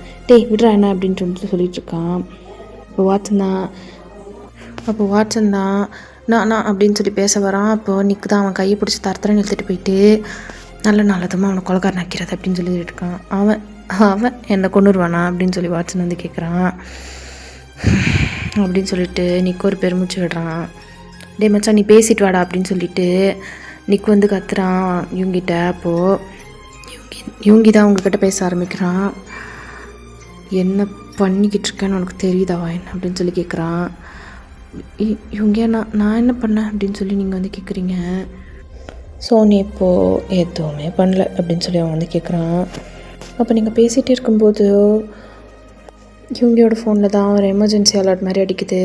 விட்றா என்ன அப்படின்ட்டு சொல்லிகிட்ருக்கான். அப்போ வாட்சன் தான் நான் அப்படின்னு சொல்லி பேச வரான். அப்போது நிக்கு தான் அவன் கையை பிடிச்சி தரத்தரன்னு இழுத்துட்டு போயிட்டு நல்லதுமா அவனை கொலைக்காரன் ஆக்கிறது அப்படின்னு சொல்லிட்டு இருக்கான். அவன் என்னை கொண்டுருவானா அப்படின்னு சொல்லி வாட்சன் கேட்குறான். அப்படின்னு சொல்லிட்டு நிக்கு ஒரு பெருமூச்சு விடுறான். மச்சான் நீ பேசிட்டு வாடா அப்படின்னு சொல்லிட்டு நிக்கு கத்துறான் இவங்கிட்ட. அப்போது இவங்கி தான் உங்ககிட்ட பேச ஆரம்பிக்கிறான். என்ன பண்ணிக்கிட்டு இருக்கேன்னு உனக்கு தெரியுதா வாயன் அப்படின்னு சொல்லி கேட்குறான். இவங்க நான் என்ன பண்ணேன் அப்படின்னு சொல்லி நீங்கள் கேட்குறீங்க. ஸோ நீ இப்போது எதுவுமே பண்ணல அப்படின்னு சொல்லி அவன் கேட்குறான். அப்போ நீங்கள் பேசிகிட்டே இருக்கும்போது இவங்களோட ஃபோனில் தான் ஒரு எமர்ஜென்சி அலர்ட் மாதிரி அடிக்குது.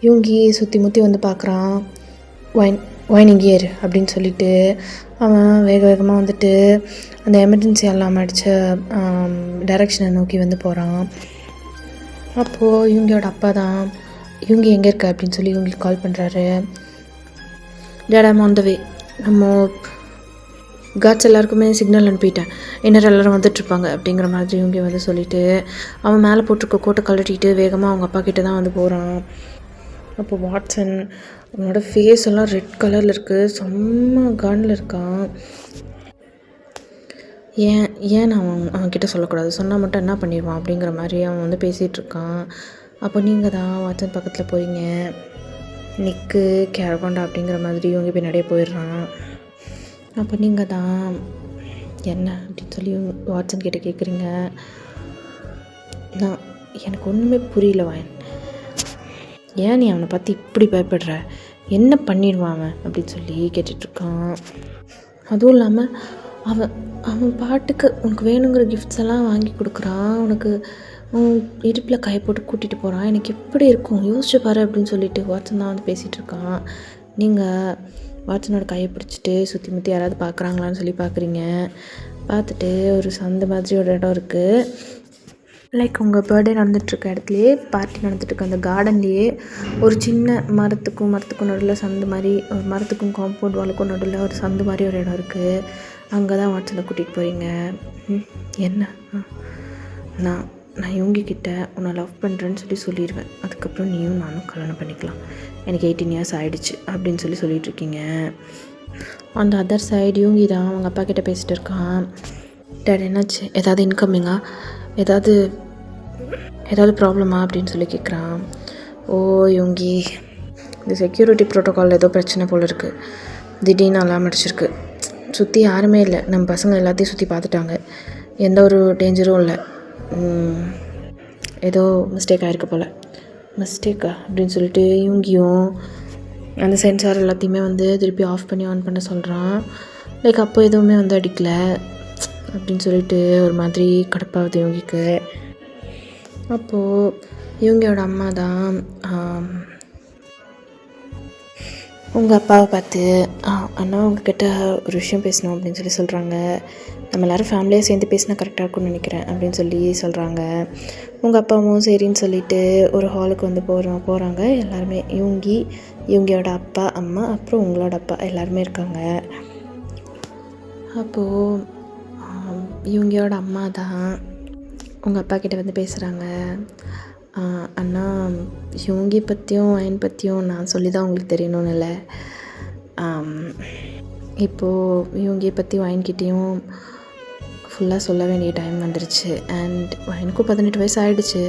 இவங்கி சுற்றி முற்றி பார்க்குறான். ஒயின் இங்கே இரு அப்படின்னு சொல்லிட்டு அவன் வேகமாக அந்த எமர்ஜென்சி அலாம் அடித்த டைரெக்ஷனை நோக்கி போகிறான். அப்போது இவங்களோட அப்பா தான் இவங்க எங்கே இருக்க அப்படின்னு சொல்லி இவங்களுக்கு கால் பண்ணுறாரு. டேட் ஐம் ஆன் த வே. நம்ம காட்ஸ் எல்லாருக்குமே சிக்னல் அனுப்பிட்டேன், இன்னும் எல்லோரும் வந்துட்டுருப்பாங்க அப்படிங்கிற மாதிரி இவங்க சொல்லிவிட்டு அவன் மேலே போட்டிருக்க கோட்டை கழட்டிட்டு வேகமாக அவங்க அப்பா கிட்டே தான் போகிறான். அப்போ வாட்சன் அவனோட ஃபேஸ் எல்லாம் ரெட் கலரில் இருக்குது, செம்ம கானில் இருக்கான். ஏன் அவன்கிட்ட சொல்லக்கூடாது, சொன்னால் மட்டும் என்ன பண்ணிடுவான் அப்படிங்கிற மாதிரி அவன் பேசிகிட்டு இருக்கான். அப்போ நீங்கள் தான் வாட்சன் பக்கத்தில் போகிறீங்க. நிக்கு கேரகொண்டா அப்படிங்கிற மாதிரி இவங்க பின்னாடியே போயிடுறான். அப்போ நீங்கள் தான் என்ன அப்படின்னு சொல்லி வாட்சன் கிட்டே கேட்குறீங்க. எனக்கு ஒன்றுமே புரியல வாயன், ஏன் நீ அவனை பார்த்து இப்படி பயப்படுற, என்ன பண்ணிடுவான் அவன் அப்படின்னு சொல்லி கேட்டுட்ருக்கான். அதுவும் இல்லாமல் அவன் பாட்டுக்கு உனக்கு வேணுங்கிற கிஃப்ட்ஸ் எல்லாம் வாங்கி கொடுக்குறான், உனக்கு இடுப்பில் கை போட்டு கூட்டிகிட்டு போகிறான், எனக்கு எப்படி இருக்கும் யோசிச்சு பாரு அப்படின்னு சொல்லிட்டு வாட்சன் தான் பேசிகிட்டு இருக்கான். நீங்கள் வாட்சனோட கையை பிடிச்சிட்டு சுற்றி முற்றி யாராவது பார்க்குறாங்களான்னு சொல்லி பார்க்குறீங்க. பார்த்துட்டு ஒரு சந்து மாதிரி ஒரு இடம் இருக்குது. லைக் உங்கள் பர்த்டே நடந்துகிட்ருக்க இடத்துலையே பார்ட்டி நடந்துகிட்ருக்க அந்த கார்டன்லேயே ஒரு சின்ன மரத்துக்கும் நடுவில் சந்து மாதிரி, ஒரு மரத்துக்கும் காம்பவுண்ட் வாலுக்கும் நடுவில் ஒரு சந்து மாதிரி ஒரு இடம் இருக்குது. அங்கே தான் வாட்சனை கூட்டிகிட்டு போகிறீங்க. என்ன நான் இவங்கக்கிட்ட உன்னை லவ் பண்ணுறேன்னு சொல்லிடுவேன், அதுக்கப்புறம் நீயும் நானும் கல்யாணம் பண்ணிக்கலாம், எனக்கு 18 years ஆகிடுச்சு அப்படின்னு சொல்லிகிட்ருக்கீங்க. அந்த அதர் சைடு இவங்கி தான் அவங்க அப்பா கிட்டே பேசிகிட்டு இருக்கான். டேட் என்னாச்சு, ஏதாவது இன்கமிங்கா, ஏதாவது ப்ராப்ளமா அப்படின்னு சொல்லி கேட்குறான். இவங்கி இந்த செக்யூரிட்டி ப்ரோட்டோக்கால் ஏதோ பிரச்சனை போல் இருக்குது, திடீர்னு அலாம் அடிச்சிருக்கு, சுற்றி யாருமே இல்லை, நம்ம பசங்க எல்லாத்தையும் சுற்றி பார்த்துட்டாங்க, எந்த ஒரு டேஞ்சரும் இல்லை, ஏதோ மிஸ்டேக் ஆகிருக்கு போல், மிஸ்டேக்கா அப்படின்னு சொல்லிட்டு இவங்கியும் அந்த சென்சார் எல்லாத்தையுமே வந்து திருப்பி ஆஃப் பண்ணி ஆன் பண்ண சொல்கிறான். லைக் அப்போ எதுவுமே வந்து அடிக்கலை அப்படின்னு சொல்லிட்டு ஒரு மாதிரி கடுப்பாகுது இவங்கிக்கு. அப்போது இவங்களோட அம்மா தான் உங்கள் அப்பாவை பார்த்து அண்ணா உங்ககிட்ட ஒரு விஷயம் பேசணும் அப்படின்னு சொல்லி சொல்கிறாங்க. நம்ம எல்லோரும் ஃபேமிலியாக சேர்ந்து பேசினா கரெக்டாக இருக்கும்னு நினைக்கிறேன் அப்படின்னு சொல்லி சொல்கிறாங்க. உங்கள் அப்பாவும் சரின்னு சொல்லிவிட்டு ஒரு ஹாலுக்கு வந்து போகிறாங்க. எல்லாருமே இவங்களோட அப்பா அம்மா அப்புறம் உங்களோட அப்பா எல்லாருமே இருக்காங்க. அப்போது இவங்களோட அம்மா தான் உங்கள் அப்பா கிட்ட வந்து பேசுகிறாங்க. அண்ணா இவங்கி பற்றியும் வயன் பற்றியும் நான் சொல்லி தான் உங்களுக்கு தெரியணும்னு இல்லை. இப்போது இவங்கி பற்றி வயன்கிட்டையும் ஃபுல்லாக சொல்ல வேண்டிய டைம் வந்துருச்சு. அண்ட் வயனுக்கும் 18 வயசு ஆகிடுச்சு.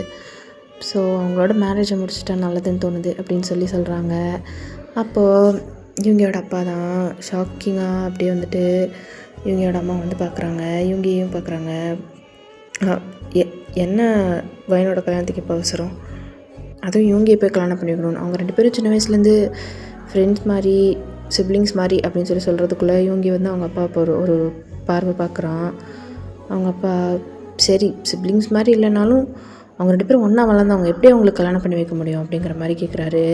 ஸோ அவங்களோட மேரேஜை முடிச்சுட்டா நல்லதுன்னு தோணுது அப்படின்னு சொல்கிறாங்க. அப்போது இவங்களோட அப்பா தான் ஷாக்கிங்காக அப்படியே வந்துட்டு இவங்களோட அம்மா வந்து பார்க்குறாங்க, இவங்கையும் பார்க்குறாங்க. என்ன வயனோட கல்யாணத்துக்கு இப்போ அவசரம், அதுவும் இவங்க போய் கல்யாணம் பண்ணி வைக்கணும். அவங்க 2 பேரும் சின்ன வயசுலேருந்து ஃப்ரெண்ட்ஸ் மாதிரி சிப்ளிங்ஸ் மாதிரி அப்படின்னு சொல்கிறதுக்குள்ளே இவங்க வந்து அவங்க அப்பா இப்போ ஒரு பார்வை பார்க்குறான். அவங்க அப்பா சரி சிப்ளிங்ஸ் மாதிரி இல்லைனாலும் அவங்க 2 பேரும் ஒன்றா வளர்ந்தவங்க, எப்படி அவங்களுக்கு கல்யாணம் பண்ணி வைக்க முடியும் அப்படிங்கிற மாதிரி கேட்குறாரு.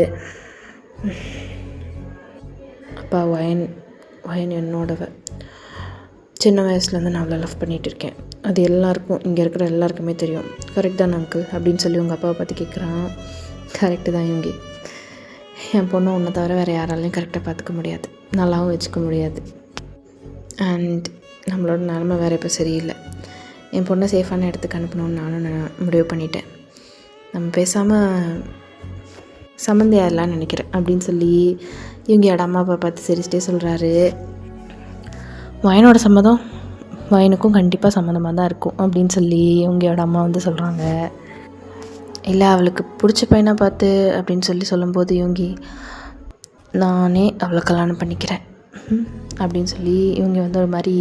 அப்பா வயன் என்னோடவ சின்ன வயசுலேருந்து நான் அவளை லவ் பண்ணிகிட்டு இருக்கேன், அது எல்லாருக்கும் இங்கே இருக்கிற எல்லாருக்குமே தெரியும், கரெக்ட் தான் அங்கிள் அப்படின்னு சொல்லி உங்கள் அப்பாவை பார்த்து கேட்குறான். கரெக்டு தான் இவங்க, என் பொண்ணு ஒன்றை தவிர வேறு யாராலையும் கரெக்டாக பார்த்துக்க முடியாது, நல்லாவும் வச்சுக்க முடியாது. அண்ட் நம்மளோட நிலமை வேறு இப்போ சரியில்லை. என் பொண்ணை சேஃபான இடத்துக்கு அனுப்பணும்னு நான் முடிவு பண்ணிட்டேன். நம்ம பேசாமல் சம்மந்தியாகலான்னு நினைக்கிறேன் அப்படின்னு சொல்லி இவங்களோட அம்மா அப்பா பார்த்து சிரிச்சிட்டே சொல்கிறாரு. வயனோட சம்மதம் வயனுக்கும் கண்டிப்பாக சம்மந்தமாக தான் இருக்கும் அப்படின்னு சொல்லி இவங்களோட அம்மா வந்து சொல்கிறாங்க. இல்லை அவளுக்கு பிடிச்ச பையனை பார்த்து அப்படின்னு சொல்லும்போது இவங்க நானே அவளை கல்யாணம் பண்ணிக்கிறேன் அப்படின்னு சொல்லி இவங்க வந்து ஒரு மாதிரி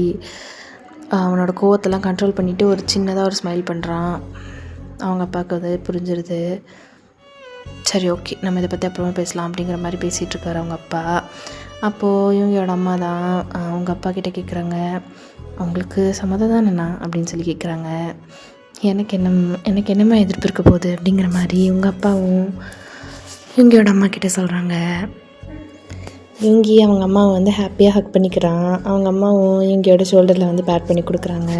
அவனோட கோவத்தெல்லாம் கண்ட்ரோல் பண்ணிவிட்டு ஒரு சின்னதாக ஒரு ஸ்மைல் பண்ணுறான். அவங்க அப்பாவுக்கு வந்து புரிஞ்சிருது. சரி ஓகே நம்ம இதை பற்றி அப்புறமா பேசலாம் அப்படிங்கிற மாதிரி பேசிகிட்ருக்காரு அவங்க அப்பா. அப்போது இவங்களோட அம்மா தான் அவங்க அப்பா கிட்டே கேட்குறாங்க, அவங்களுக்கு சம்மதம் தானேண்ணா அப்படின்னு சொல்லி கேட்குறாங்க. எனக்கு என்னம்மா எதிர்ப்பு இருக்க போகுது அப்படிங்கிற மாதிரி இவங்க அப்பாவும் இவங்களோட அம்மா கிட்டே சொல்கிறாங்க. அவங்க அம்மாவை வந்து ஹாப்பியாக ஹக் பண்ணிக்கிறான். அவங்க அம்மாவும் இவங்களோட ஷோல்டரில் வந்து பேட் பண்ணி கொடுக்குறாங்க.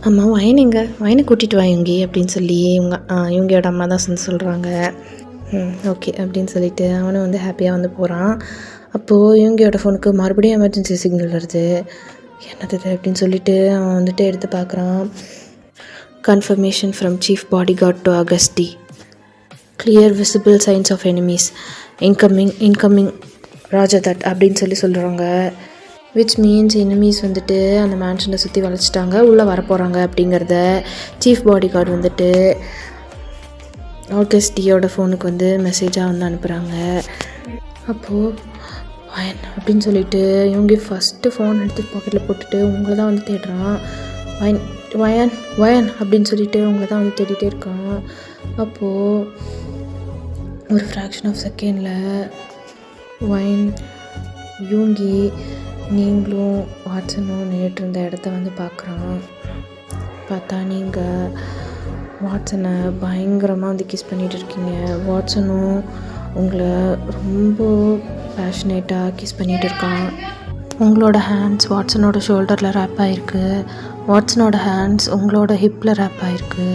அம்மா வயனை கூட்டிகிட்டு வா இவங்கி அப்படின்னு சொல்லி இவங்களோட அம்மா தான் சொல்கிறாங்க. ஓகே அப்படின்னு சொல்லிட்டு அவனும் வந்து ஹாப்பியாக வந்து போகிறான். அப்போது இவங்களோட ஃபோனுக்கு மறுபடியும் எமர்ஜென்சி சிக்னல் வருது. என்னது அப்படின்னு சொல்லிட்டு அவன் வந்துட்டு எடுத்து பார்க்குறான். Confirmation from chief bodyguard to Agasti, clear visible signs of enemies, incoming roger that அப்படின்னு சொல்கிறாங்க. விச் மீன்ஸ் எனிமீஸ் வந்துட்டு அந்த மேன்ஷனை சுற்றி வளைச்சிட்டாங்க, உள்ளே வரப்போகிறாங்க அப்படிங்கிறத சீஃப் பாடி கார்டு வந்துட்டு ஆகஸ்டியோட ஃபோனுக்கு வந்து மெசேஜாக வந்து அனுப்புகிறாங்க. அப்போது வயன் அப்படின்னு சொல்லிட்டு இவங்க ஃபஸ்ட்டு ஃபோன் எடுத்து பாக்கெட்டில் போட்டுட்டு உங்களை தான் வந்து தேடுறான். வயன் அப்படின்னு சொல்லிட்டு உங்களை தான் வந்து தேடிட்டே இருக்கான். அப்போது ஒரு ஃப்ராக்ஷன் ஆஃப் செகண்டில் வயன் யூங்கி நீங்களும் வாட்சனும் நேற்று இருந்த இடத்த வந்து பார்க்குறான். பார்த்தா நீங்கள் வாட்சனை பயங்கரமாக வந்து கிஸ் பண்ணிகிட்டு இருக்கீங்க. வாட்சனும் உங்களை ரொம்ப பேஷனேட்டாக கிஸ் பண்ணிகிட்டு இருக்கான். உங்களோட ஹேண்ட்ஸ் வாட்சனோட ஷோல்டரில் ரேப் ஆகிருக்கு, வாட்சனோட ஹேண்ட்ஸ் உங்களோட ஹிப்பில் ரேப் ஆகிருக்கு.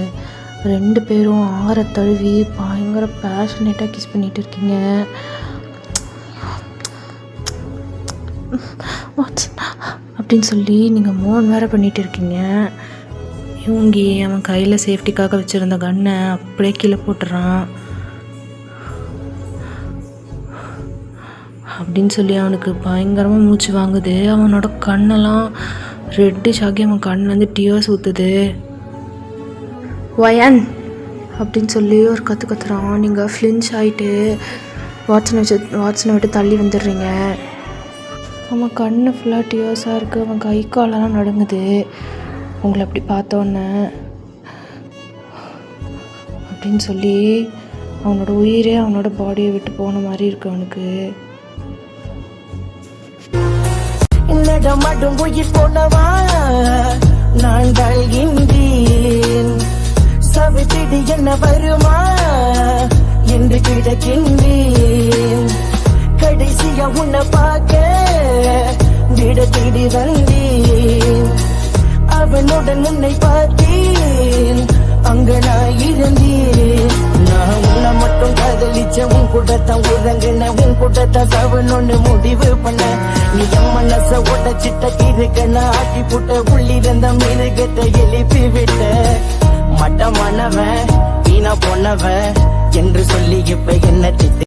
2 பேரும் ஆற தழுவி பயங்கர பேஷனேட்டாக கிஸ் பண்ணிகிட்டு இருக்கீங்க. வாட்சன் அப்படின்னு சொல்லி நீங்கள் மோன் வேறு பண்ணிகிட்டு இருக்கீங்க. இவங்கி அவன் கையில் சேஃப்டிக்காக வச்சுருந்த கன்னை அப்படியே கீழே போட்டுறான். அப்படின்னு சொல்லி அவனுக்கு பயங்கரமாக மூச்சு வாங்குது. அவனோட கண்ணெல்லாம் ரெட்டிஷ் ஆகி அவன் கண்ணிலேருந்து டியர்ஸ் ஊற்றுது. வயன் அப்படின்னு சொல்லி ஒரு கத்துறான். நீங்கள் ஃப்ளின்ச் ஆகிட்டு வாட்சனை விட்டு தள்ளி வந்துடுறீங்க. அவன் கண்ணு ஃபுல்லாக டியர்ஸாக இருக்குது, அவன் கை காலெல்லாம் நடுங்குது உங்களை அப்படி பார்த்தோன்னே அப்படின்னு சொல்லி அவனோட உயிரே அவனோட பாடியை விட்டு போன மாதிரி இருக்கு அவனுக்கு. நடமாடும் உயிர் போனவா நான் வாழ்கின்றேன், சவித்திடு என்ன வருமா என்று கிடக்கின்றேன். கடைசியா உன்னை பார்க்க விட தேடி வந்தேன், அவனுடன் உன்னை பார்த்தேன், அங்க நான் இருந்தேன். நான் உன்னை மட்டும் காதலிச்ச, உன் கூடத்தான் உறங்கின, உன் கூடத்தான் தவணொன்னு முடிவு பண்ண. நீ என் மனச உடச்சிட்ட இருக்க நான் ஆட்டி புட்ட, உள்ளிருந்த மிருகத்தை எழுப்பி விட்ட. மட்டமானவன் வீணா போனவன் என்று சொல்லி இப்ப என்ன திட்டு